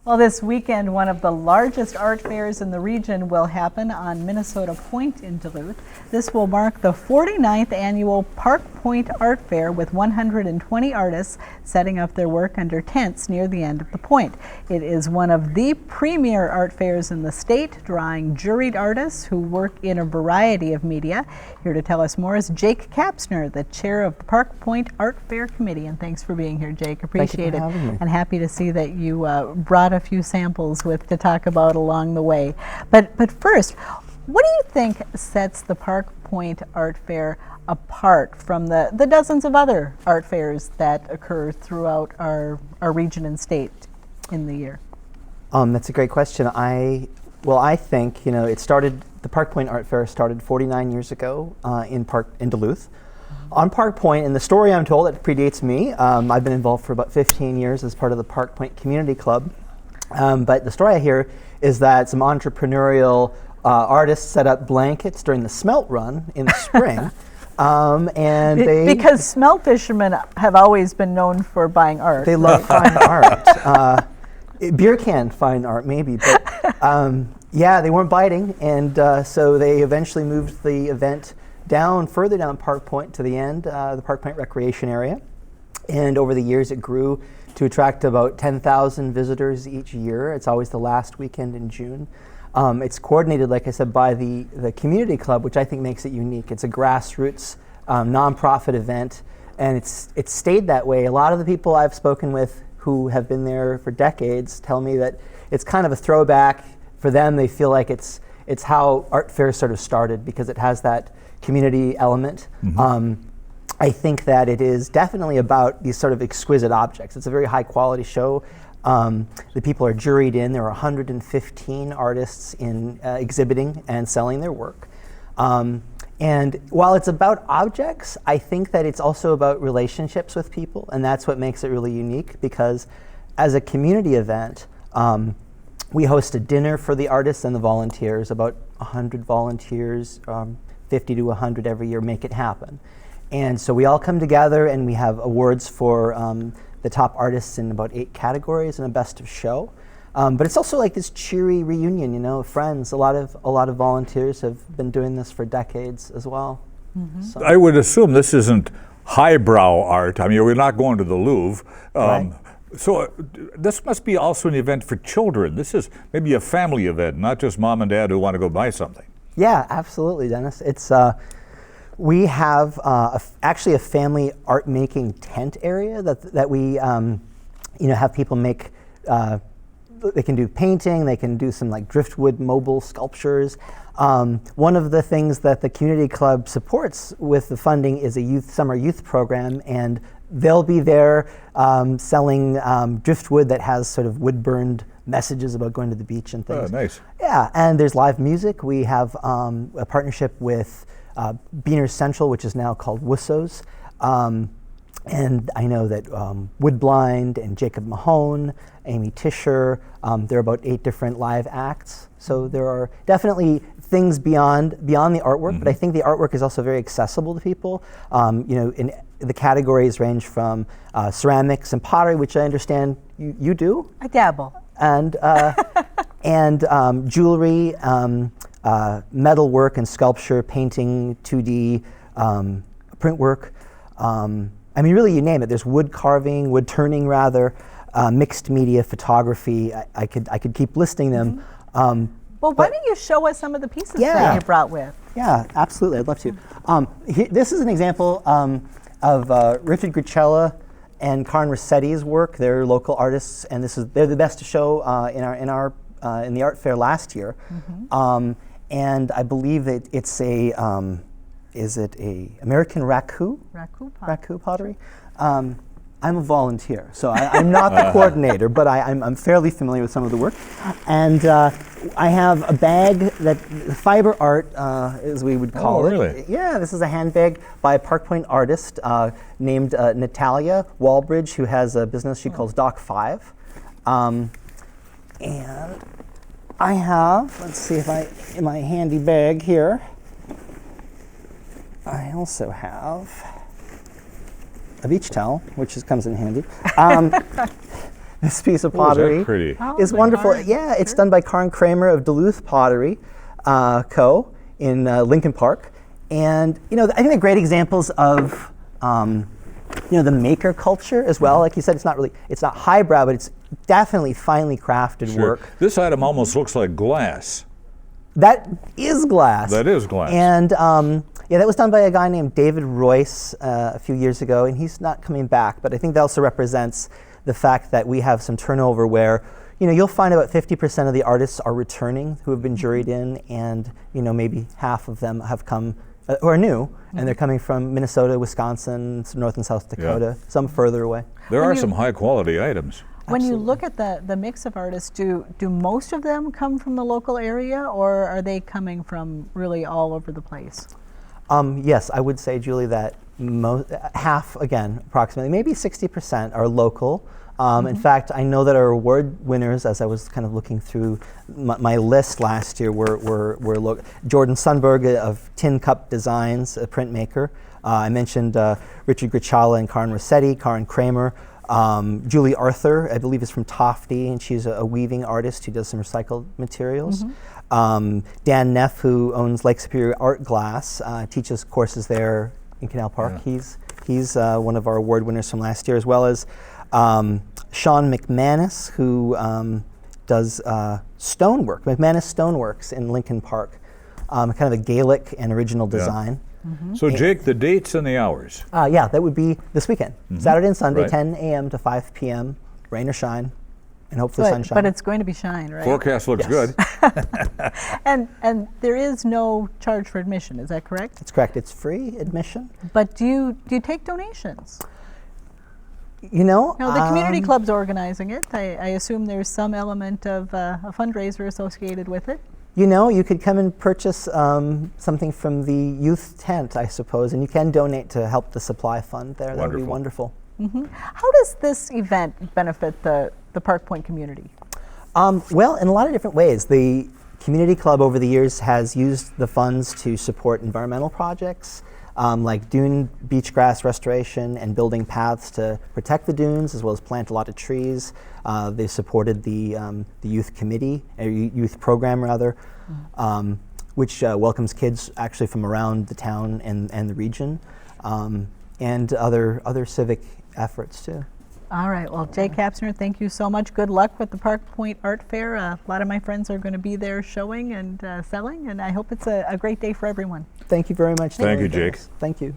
Well, this weekend, one of the largest art fairs in the region will happen on Minnesota Point in Duluth. This will mark the 49th annual Park Point Art Fair with 120 artists setting up their work under tents near the end of the point. It is one of the premier art fairs in the state, drawing juried artists who work in a variety of media. Here to tell us more is Jake Kapsner, the chair of the Park Point Art Fair Committee. And thanks for being here, Jake. Appreciate it. Thank you for having me. And happy to see that you brought a few samples to talk about along the way. But first, what do you think sets the Park Point Art Fair apart from the dozens of other art fairs that occur throughout our region and state in the year? That's a great question. I think the Park Point Art Fair started 49 years ago in Duluth. On Park Point, and the story I'm told, it predates me. I've been involved for about 15 years as part of the Park Point Community Club. But the story I hear is that some entrepreneurial artists set up blankets during the smelt run in the spring. Because smelt fishermen have always been known for buying art. They love fine art. Beer can fine art, maybe. But yeah, they weren't biting. And so they eventually moved the event further down Park Point to the end, the Park Point Recreation Area. And over the years, it grew to attract about 10,000 visitors each year. It's always the last weekend in June. It's coordinated, like I said, by the community club, which I think makes it unique. It's a grassroots nonprofit event, and it's stayed that way. A lot of the people I've spoken with who have been there for decades tell me that it's kind of a throwback. For them, they feel like it's how art fairs sort of started, because it has that community element. Mm-hmm. I think that it is definitely about these sort of exquisite objects. It's a very high quality show. The people are juried in. There are 115 artists exhibiting and selling their work. And while it's about objects, I think that it's also about relationships with people, and that's what makes it really unique, because as a community event, we host a dinner for the artists and the volunteers. About 100 volunteers, 50 to 100 every year make it happen. And so we all come together and we have awards for the top artists in about 8 categories and a best of show. But it's also like this cheery reunion, of friends. A lot of volunteers have been doing this for decades as well. Mm-hmm. So. I would assume this isn't highbrow art. I mean, we're not going to the Louvre. Right. So this must be also an event for children. This is maybe a family event, not just mom and dad who want to go buy something. Yeah, absolutely, Dennis. It's we have actually a family art making tent area that we have people make. They can do painting. They can do some like driftwood mobile sculptures. One of the things that the community club supports with the funding is a summer youth program, and they'll be there selling driftwood that has sort of wood burned messages about going to the beach and things. Oh, nice. Yeah, and there's live music. We have a partnership with Beaners Central, which is now called Wussos. And I know that Woodblind and Jacob Mahone, Amy Tischer, there are about 8 different live acts. So there are definitely things beyond the artwork, mm-hmm. but I think the artwork is also very accessible to people. In the categories range from ceramics and pottery, which I understand you do. I dabble. And jewelry, metalwork and sculpture, painting, 2D, print work. I mean, really, you name it. There's wood carving, wood turning, rather, mixed media, photography. I could keep listing them. Mm-hmm. Well, why don't you show us some of the pieces that you brought with? Yeah, absolutely. I'd love to. This is an example of Richard Gricella and Karen Rossetti's work. They're local artists, and they're the best show in the art fair last year. Mm-hmm. And I believe that it's is it a American raku pottery? I'm a volunteer, so I'm not the coordinator, but I'm fairly familiar with some of the work. And I have a bag that fiber art, as we would call it. Really? Yeah, this is a handbag by a Park Point artist named Natalia Walbridge, who has a business she calls Doc 5. And I have, let's see if in my handy bag here, I also have a beach towel, which comes in handy. This piece of Oh, is pottery that pretty? Oh, is the wonderful. Karn, Yeah, it's sure. done by Karn Kramer of Duluth Pottery Co. in Lincoln Park. And I think they're great examples of the maker culture as well. Like you said, it's not highbrow, but it's definitely finely crafted Sure. work. This item almost looks like glass. That is glass. That is glass. And that was done by a guy named David Royce a few years ago, and he's not coming back. But I think that also represents the fact that we have some turnover where, you'll find about 50% of the artists are returning who have been juried in, and maybe half of them have come who are new, and they're coming from Minnesota, Wisconsin, some North and South Dakota, some further away. There When are you- some high quality items. When you look at the mix of artists, do most of them come from the local area, or are they coming from really all over the place? Yes, I would say, Julie, that half, again, approximately, maybe 60% are local. In fact, I know that our award winners, as I was kind of looking through my list last year, were Jordan Sundberg of Tin Cup Designs, a printmaker. I mentioned Richard Grichala and Karen Rossetti, Karen Kramer. Julie Arthur, I believe, is from Tofty, and she's a weaving artist who does some recycled materials. Dan Neff, who owns Lake Superior Art Glass, teaches courses there in Canal Park. Yeah. He's one of our award winners from last year, as well as Sean McManus, who does stonework, McManus Stoneworks in Lincoln Park, kind of a Gaelic and original design. So, Jake, the dates and the hours. Yeah, that would be this weekend, Saturday and Sunday, Right. 10 a.m. to 5 p.m., rain or shine, and hopefully sunshine. But it's going to be shine, right? Forecast looks Yes. good. And there is no charge for admission, is that correct? That's correct. It's free admission. But do you take donations? No, No, the community club's organizing it. I assume there's some element of a fundraiser associated with it. you could come and purchase something from the youth tent, I suppose, and you can donate to help the supply fund there. That would be Wonderful. wonderful. How does this event benefit the Park Point community? Well, in a lot of different ways. The community club over the years has used the funds to support environmental projects, like dune beach grass restoration and building paths to protect the dunes, as well as plant a lot of trees. They've supported the youth committee, or youth program rather, which welcomes kids actually from around the town and the region, and other civic efforts too. All right. Well, Jay Kapsner, thank you so much. Good luck with the Park Point Art Fair. A lot of my friends are going to be there showing and selling, and I hope it's a great day for everyone. Thank you very much. Thank you, Julie. Jake. Thank you.